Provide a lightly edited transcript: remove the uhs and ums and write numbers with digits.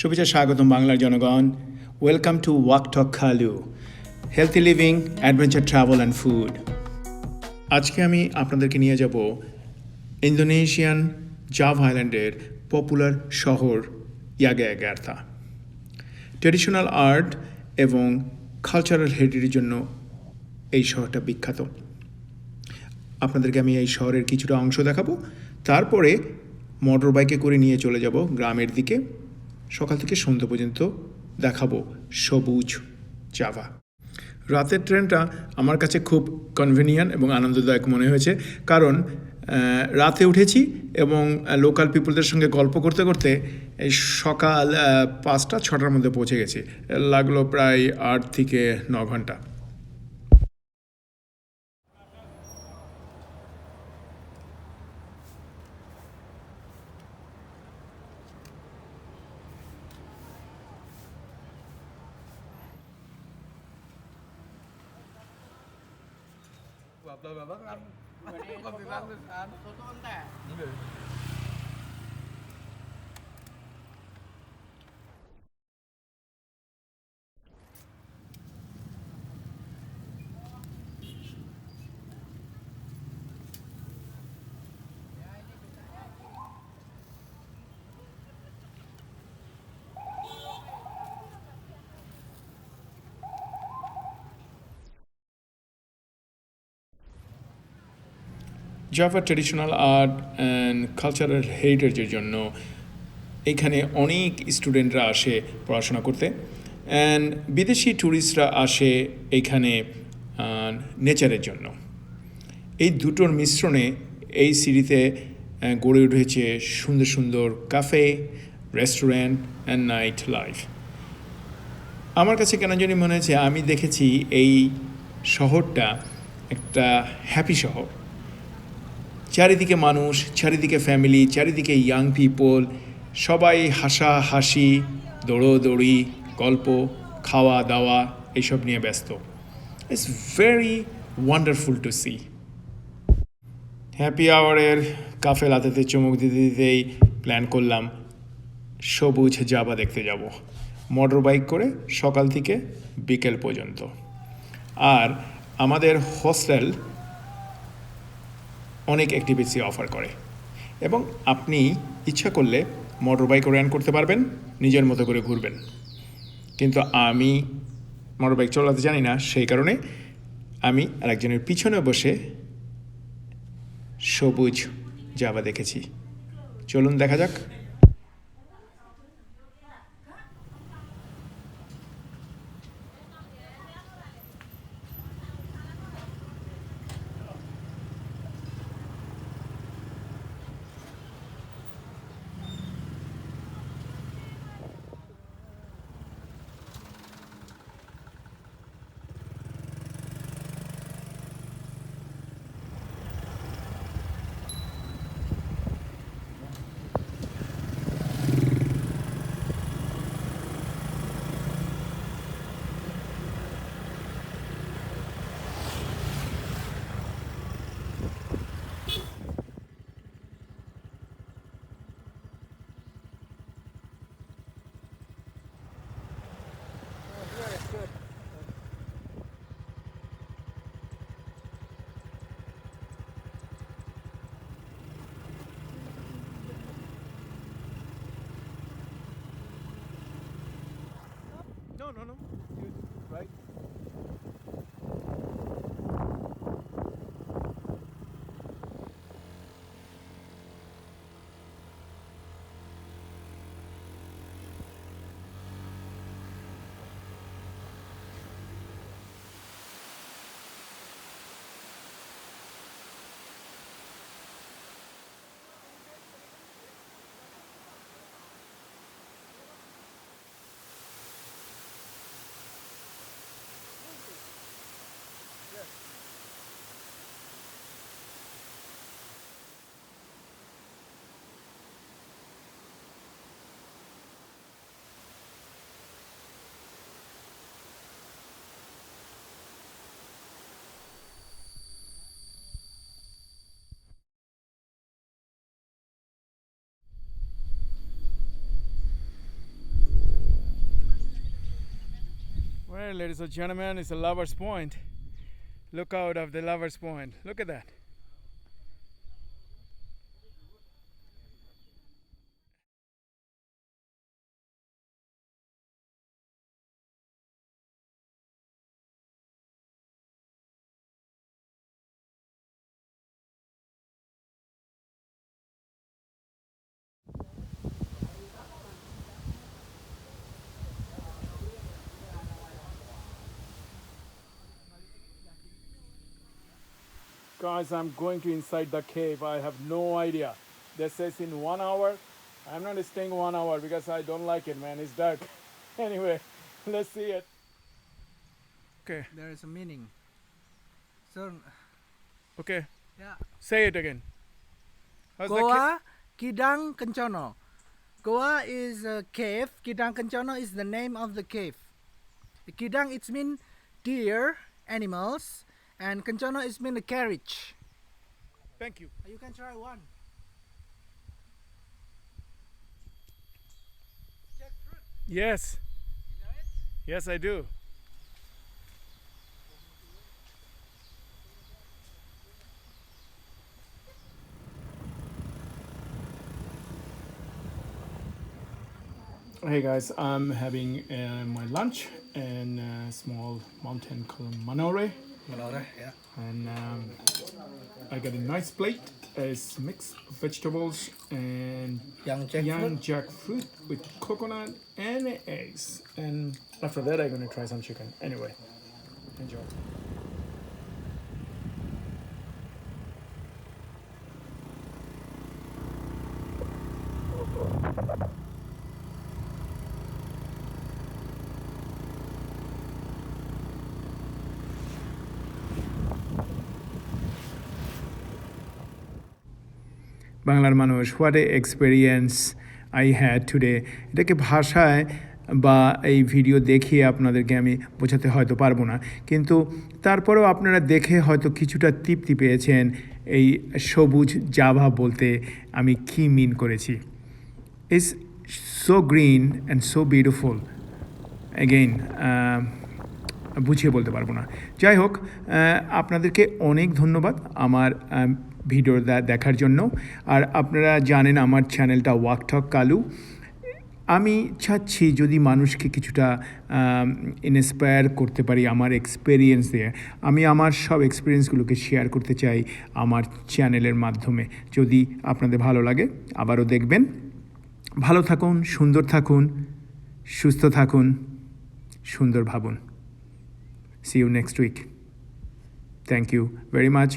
শুভেচ্ছা স্বাগতম বাংলার জনগণ। ওয়েলকাম টু ওয়াক টক খালু, healthy living, adventure travel and food. আজকে আমি আপনাদেরকে নিয়ে যাব ইন্দোনেশিয়ান জাভা আইল্যান্ডের পপুলার শহর ইয়াগার্তা। ট্র্যাডিশনাল আর্ট এবং কালচারাল হেরিটেজের জন্য এই শহরটা বিখ্যাত। আপনাদেরকে আমি এই শহরের কিছুটা অংশ দেখাবো, তারপরে মোটর বাইকে করে নিয়ে চলে যাব গ্রামের দিকে। সকাল থেকে সন্ধ্যা পর্যন্ত দেখাবো সবুজ জাভা। রাতের ট্রেনটা আমার কাছে খুব কনভিনিয়েন্ট এবং আনন্দদায়ক মনে হয়েছে, কারণ রাতে উঠেছি এবং লোকাল পিপলদের সঙ্গে গল্প করতে করতে এই সকাল 5টা-6টার মধ্যে পৌঁছে গেছি। লাগলো প্রায় 8 থেকে 9 ঘন্টা। Java traditional art and cultural হেরিটেজের জন্য এখানে অনেক স্টুডেন্টরা আসে পড়াশোনা করতে, অ্যান্ড বিদেশি ট্যুরিস্টরা আসে এইখানে নেচারের জন্য। এই দুটোর মিশ্রণে এই সিটিতে গড়ে উঠেছে সুন্দর সুন্দর cafe, restaurant and night life. আমার কাছে কেন জানি মনে হয়েছে আমি দেখেছি এই শহরটা একটা হ্যাপি শহর। চারিদিকে মানুষ, চারিদিকে ফ্যামিলি, চারিদিকে ইয়াং পিপল, সবাই হাসাহাসি, দৌড়োদৌড়ি, গল্প, খাওয়া দাওয়া এইসব নিয়ে ব্যস্ত। It's very wonderful to see. Happy আওয়ারের কাফে লাতেতে চমক দিতে দিতেই প্ল্যান করলাম সবুজ জাভা দেখতে যাব, মোটর বাইক করে সকাল থেকে বিকেল পর্যন্ত। আর আমাদের হোস্টেল অনেক অ্যাক্টিভিটি অফার করে এবং আপনি ইচ্ছা করলে মোটর বাইক রেন্ট করতে পারবেন, নিজের মতো করে ঘুরবেন। কিন্তু আমি মোটর বাইক চালাতে জানি না, সেই কারণে আমি আরেকজনের পিছনে বসে সবুজ জাভা দেখেছি। চলুন দেখা যাক। No. Right. Alright, ladies and gentlemen, it's a lover's point. Look out of the lover's point. Look at that. Guys, I'm going to inside the cave. I have no idea. They says in 1 hour. I'm not staying 1 hour because I don't like it, man. It's dark. Anyway, let's see it. Okay. There is a meaning. So, Okay. yeah. Say it again. How's the Goa Kedung Kencono. Goa is a cave. Kedung Kencono is the name of the cave. Kedung it means deer, animals, and Kencono is mean a carriage. Thank you. You can try one. Yes. You know it? Yes, I do. Hey guys, I'm having my lunch in a small mountain called Manore, Yeah. and I got a nice plate. It's mixed vegetables and Young jackfruit with coconut and eggs. And after that, I'm gonna try some chicken. Anyway, enjoy. বাংলার মানুষ what a experience I had today. এটাকে ভাষায় বা এই video দেখিয়ে আপনাদেরকে আমি বোঝাতে হয়তো পারবো না, কিন্তু তারপরেও আপনারা দেখে হয়তো কিছুটা তৃপ্তি পেয়েছেন এই সবুজ জাভা বলতে আমি কী মিন করেছি। It's so green and so beautiful, again বুঝিয়ে বলতে পারবো না। যাই হোক, আপনাদেরকে অনেক ধন্যবাদ আমার ভিডিও দেখার জন্য। আর আপনারা জানেন আমার চ্যানেলটা ওয়াকটক কালু। আমি চাচ্ছি যদি মানুষকে কিছুটা ইন্সপায়ার করতে পারি আমার এক্সপেরিয়েন্স দিয়ে। আমি আমার সব এক্সপিরিয়েন্সগুলোকে শেয়ার করতে চাই আমার চ্যানেলের মাধ্যমে। যদি আপনাদের ভালো লাগে আবারও দেখবেন। ভালো থাকুন, সুন্দর থাকুন, সুস্থ থাকুন, সুন্দর ভাবুন। See you next week. Thank you very much.